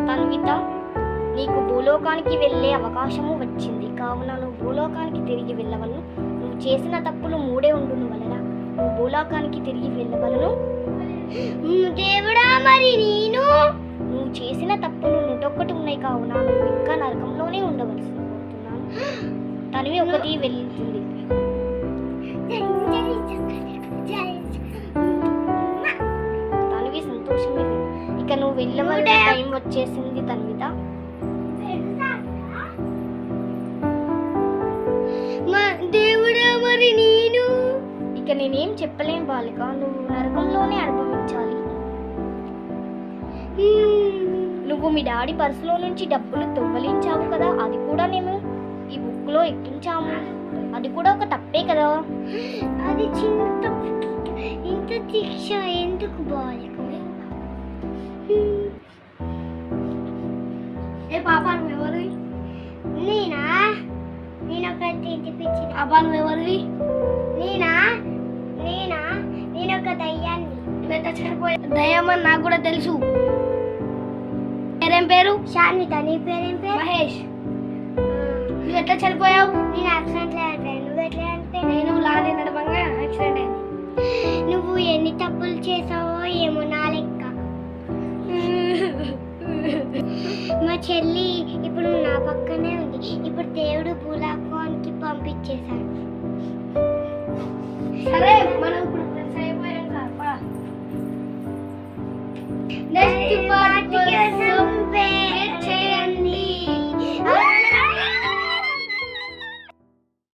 తన్విత, నీకు భూలోకానికి వెళ్ళే అవకాశము వచ్చింది కావున నువ్వు భూలోకానికి తిరిగి వెళ్ళవలను. నువ్వు చేసిన తప్పులు 3 ఉండును వలన నువ్వు భూలోకానికి తిరిగి వెళ్ళవలను. దేవుడా, మరి నువ్వు చేసిన తప్పులు 101 ఉన్నాయి కావున నువ్వు ఇంకా నరకంలోనే ఉండవలసి కోరుతున్నాను. తనివి ఒకటి వెళ్తుంది. తనివి సంతోషమే. ఇక నువ్వు వెళ్ళవలసిన టైం వచ్చేసింది తన్విత. దేవుడా, మరి ఇక నేనేం చెప్పలేను బాలిక, నువ్వు నరకంలోనే అనుభవించాలి. నువ్వు మీ డాడీ పర్సులో నుంచి డబ్బులు దొంగలించావు కదా, అది కూడా మేము ఈ బుక్ లో ఎక్కించాము. అది కూడా ఒక తప్పే కదా. అది చిన్న ఇంత శిక్ష ఎందుకు బాలిక? ఏ పాప, నువ్వెవరివి? నేనా? నేనొకటి ఇంటిపించి. పాప, నువ్వెవరివి? నేనా? నేనొక దయ్యాన్ని. నువ్వెంత చనిపోయా దయ్యమని నాకు కూడా తెలుసు. పేరేం పేరు? శాన్విత. నీ పేరేం పేరు? మహేష్. నువ్వు ఎట్లా చనిపోయావు? నేను యాక్సిడెంట్ అయ్యాను. నువ్వు ఎట్లా అంటే? నేను లారీ నడపంగా యాక్సిడెంట్ అయింది. నువ్వు ఎన్ని తప్పులు చేసావో ఏమో నా లెక్క. మా చెల్లి ఇప్పుడు నా పక్కనే ఉంది. ఇప్పుడు దేవుడు భూలోకానికి పంపించేశాడు.